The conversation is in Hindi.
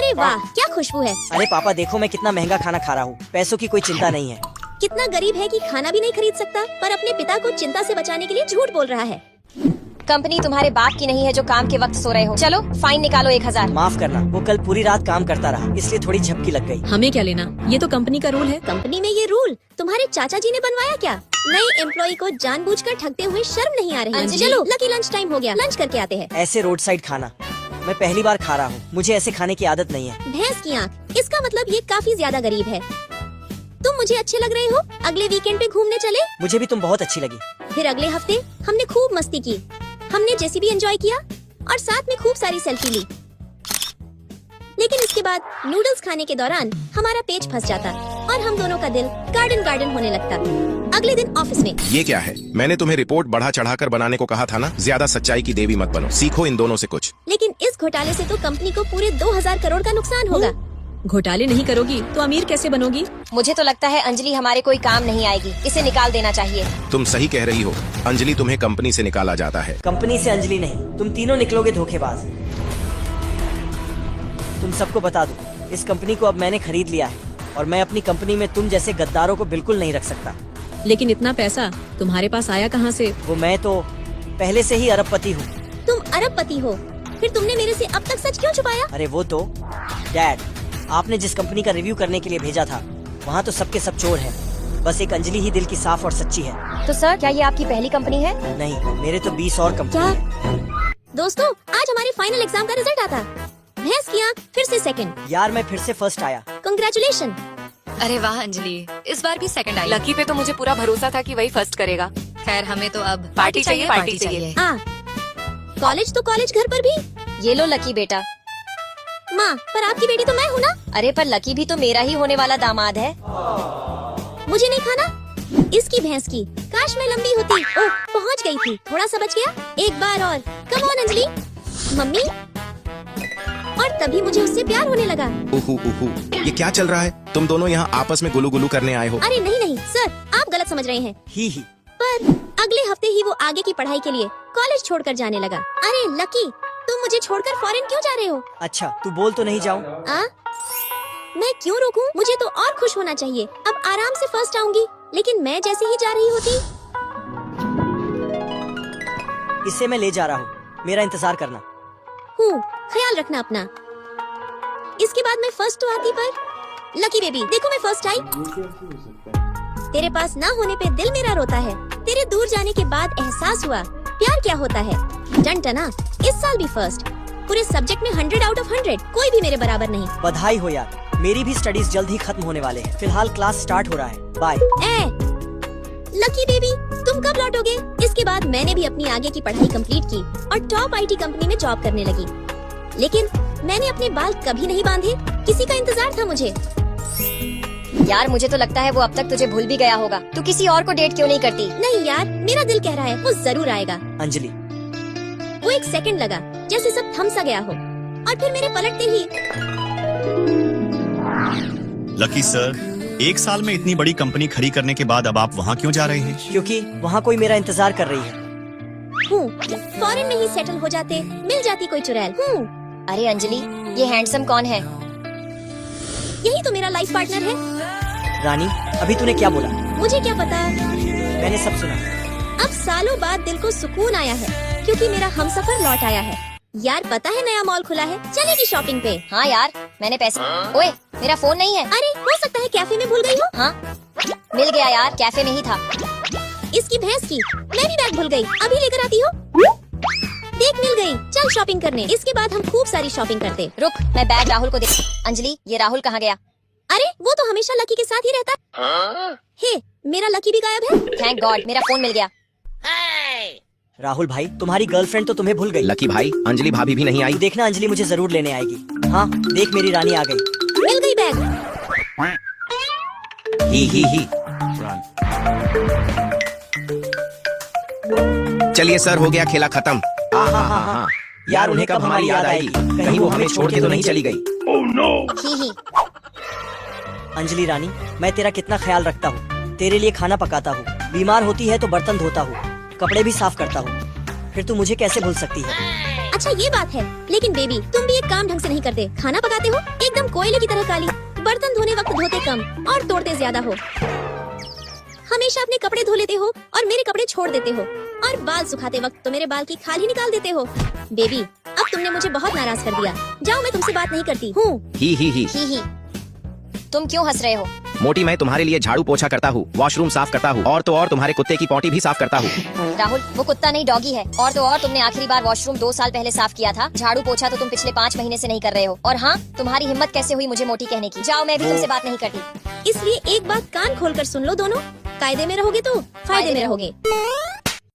अरे वाह, क्या खुशबू है। अरे पापा देखो मैं कितना महंगा खाना खा रहा हूँ, पैसों की कोई चिंता नहीं है। कितना गरीब है कि खाना भी नहीं खरीद सकता, पर अपने पिता को चिंता से बचाने के लिए झूठ बोल रहा है। कंपनी तुम्हारे बाप की नहीं है जो काम के वक्त सो रहे हो। चलो फाइन निकालो 1000। माफ करना, वो कल पूरी रात काम करता रहा, इसलिए थोड़ी झपकी लग गई। हमें क्या लेना, ये तो कंपनी का रूल है। कंपनी में ये रूल तुम्हारे चाचा जी ने बनवाया क्या? नए एम्प्लॉय को जानबूझकर ठगते हुए शर्म नहीं आ रही? अंजलि। चलो लकी लंच टाइम हो गया, लंच करके आते हैं। ऐसे रोड साइड खाना मैं पहली बार खा रहा हूँ, मुझे ऐसे खाने की आदत नहीं है। भैंस की आँख, इसका मतलब ये काफी ज्यादा गरीब है। तुम मुझे अच्छे लग रहे हो, अगले वीकेंड पे घूमने चले? मुझे भी तुम बहुत अच्छी लगी। फिर अगले हफ्ते हमने खूब मस्ती की, हमने जेसीबी एंजॉय किया और साथ में खूब सारी सेल्फी ली। लेकिन इसके बाद नूडल्स खाने के दौरान हमारा पेच फंस जाता और हम दोनों का दिल गार्डन गार्डन होने लगता। अगले दिन ऑफिस में, ये क्या है? मैंने तुम्हें रिपोर्ट बढ़ा चढ़ाकर बनाने को कहा था ना। ज्यादा सच्चाई की देवी मत बनो, सीखो इन दोनों से कुछ। लेकिन इस घोटाले से तो कंपनी को पूरे 2000 करोड़ का नुकसान होगा। घोटाले नहीं करोगी तो अमीर कैसे बनोगी? मुझे तो लगता है अंजलि हमारे कोई काम नहीं आएगी, इसे निकाल देना चाहिए। तुम सही कह रही हो, अंजलि तुम्हें कंपनी से निकाला जाता है। कंपनी से अंजलि नहीं, तुम तीनों निकलोगे धोखेबाज। तुम सबको बता दूं, इस कंपनी को अब मैंने खरीद लिया है और मैं अपनी कंपनी में तुम जैसे गद्दारों को बिल्कुल नहीं रख सकता। लेकिन इतना पैसा तुम्हारे पास आया कहाँ से? वो मैं तो पहले से ही अरबपति हूँ। तुम अरबपति हो, फिर तुमने मेरे से अब तक सच क्यों छुपाया? अरे वो तो डैड, आपने जिस कंपनी का रिव्यू करने के लिए भेजा था वहाँ तो सबके सब चोर हैं, बस एक अंजलि ही दिल की साफ और सच्ची है। तो सर क्या ये आपकी पहली कंपनी है? नहीं, मेरे तो 20 और कंपनी क्या? है। दोस्तों, आज हमारे फाइनल एग्जाम का रिजल्ट आता। भैंस की आँख फिर से सेकंड। यार मैं फिर से फर्स्ट आया। कंग्रेचुलेशन। अरे वाह अंजलि, इस बार भी सेकंड आई। लकी पे तो मुझे पूरा भरोसा था कि वही फर्स्ट करेगा। खैर हमें तो अब पार्टी चाहिए, पार्टी चाहिए। कॉलेज तो कॉलेज, घर पर भी। ये लो लकी बेटा। माँ, पर आपकी बेटी तो मैं हूँ ना? अरे पर लकी भी तो मेरा ही होने वाला दामाद है। मुझे नहीं खाना। इसकी भैंस की, काश मैं लंबी होती। ओह, पहुँच गई थी, थोड़ा सा बच गया। एक बार और, कम ऑन अंजलि। मम्मी। और तभी मुझे उससे प्यार होने लगा। उहु उहु, ये क्या चल रहा है? तुम दोनों यहाँ आपस में गुलू गुलू करने आए हो? अरे नहीं नहीं सर, आप गलत समझ रहे हैं। ही पर अगले हफ्ते ही वो आगे की पढ़ाई के लिए कॉलेज छोड़कर जाने लगा। अरे लकी, तुम मुझे छोड़कर फॉरेन क्यों जा रहे हो? अच्छा, तू बोल तो नहीं जाऊँ। मैं क्यों रोकूं? मुझे तो और खुश होना चाहिए। अब आराम से फर्स्ट आऊंगी। लेकिन मैं जैसे ही जा रही होती। इसे मैं ले जा रहा हूँ, मेरा इंतजार करना। हूँ, ख्याल रखना अपना। इसके बाद मैं फर्स्ट तो आती, पर लकी बेबी देखो मैं फर्स्ट आई। तेरे पास ना होने पे दिल मेरा रोता है। तेरे दूर जाने के बाद एहसास हुआ प्यार क्या होता है। डन टना, इस साल भी फर्स्ट। पूरे सब्जेक्ट में 100 आउट ऑफ 100, कोई भी मेरे बराबर नहीं। बधाई हो यार, मेरी भी स्टडीज जल्द ही खत्म होने वाले हैं। फिलहाल क्लास स्टार्ट हो रहा है, बाय। लकी बेबी, तुम कब लौटोगे? इसके बाद मैंने भी अपनी आगे की पढ़ाई कंप्लीट की और टॉप आईटी कंपनी में जॉब करने लगी। लेकिन मैंने अपने बाल कभी नहीं बांधे, किसी का इंतजार था मुझे। यार मुझे तो लगता है वो अब तक तुझे भूल भी गया होगा। तू किसी और को डेट क्यों नहीं करती? नहीं यार, मेरा दिल कह रहा है वो जरूर आएगा। अंजलि। वो एक सेकंड लगा, जैसे सब थम सा गया हो, और फिर मेरे पलटते ही। लकी सर, एक साल में इतनी बड़ी कंपनी खड़ी करने के बाद अब आप वहाँ क्यों जा रहे हैं? क्योंकि वहाँ कोई मेरा इंतजार कर रही है। फॉरेन में ही सेटल हो जाते, मिल जाती कोई चुड़ैल। अरे अंजलि, ये हैंडसम कौन है? यही तो मेरा लाइफ पार्टनर है। रानी, अभी तूने क्या बोला? मुझे क्या पता। मैंने सब सुना। अब सालों बाद दिल को सुकून आया है, क्योंकि मेरा हमसफर लौट आया है। यार पता है नया मॉल खुला है, चलेगी शॉपिंग पे? हाँ यार, मैंने पैसे। ओए, मेरा फोन नहीं है। अरे हो सकता है कैफे में भूल गई हो। हाँ, मिल गया यार, कैफे में ही था। इसकी भैंस की, मैं भी बैग भूल गई, अभी लेकर आती हूँ। देख मिल गई, चल शॉपिंग करने। इसके बाद हम खूब सारी शॉपिंग करते। रुक, मैं बैग राहुल को दे। अंजलि, ये राहुल कहाँ गया? अरे वो तो हमेशा लकी के साथ ही रहता। हे, मेरा लकी भी गायब है। थैंक गॉड, मेरा फोन मिल गया। राहुल भाई, तुम्हारी गर्लफ्रेंड तो तुम्हें भूल गई। लकी भाई, अंजलि भाभी भी नहीं आई। तू देखना, अंजलि मुझे जरूर लेने आएगी। हाँ देख, मेरी रानी आ गई। मिल गई बैग। ही। चलिए सर, हो गया खेला खत्म। हाँ। यार उन्हें कब हमारी याद आएगी? कहीं वो हमें छोड़ के तो नहीं चली गई? ही। अंजलि रानी, मैं तेरा कितना ख्याल रखता हूँ। तेरे लिए खाना पकाता हूँ, बीमार होती है तो बर्तन धोता हूँ, कपड़े भी साफ करता हूँ। फिर तू मुझे कैसे भूल सकती है? अच्छा ये बात है, लेकिन बेबी तुम भी एक काम ढंग से नहीं करते। खाना पकाते हो एकदम कोयले की तरह काली, बर्तन धोने वक्त धोते कम और तोड़ते ज्यादा हो। हमेशा अपने कपड़े धो लेते हो और मेरे कपड़े छोड़ देते हो, और बाल सुखाते वक्त तो मेरे बाल की खाल ही निकाल देते हो। बेबी अब तुमने मुझे बहुत नाराज कर दिया, जाओ मैं तुमसे बात नहीं करती हूँ। ही तुम क्यों हंस रहे हो? मोटी, मैं तुम्हारे लिए झाड़ू पोछा करता हूँ, वॉशरूम साफ करता हूँ, और तो और तुम्हारे कुत्ते की पॉटी भी साफ करता हूँ। राहुल वो कुत्ता नहीं डॉगी है। और तो और तुमने आखिरी बार वॉशरूम 2 साल पहले साफ किया था। झाड़ू पोछा तो तुम पिछले 5 महीने से नहीं कर रहे हो। और हाँ, तुम्हारी हिम्मत कैसे हुई मुझे मोटी कहने की? जाओ, मैं भी तुमसे बात नहीं करती। इसलिए एक बात कान खोलकर सुन लो दोनों, कायदे में रहोगे तो फायदे में रहोगे।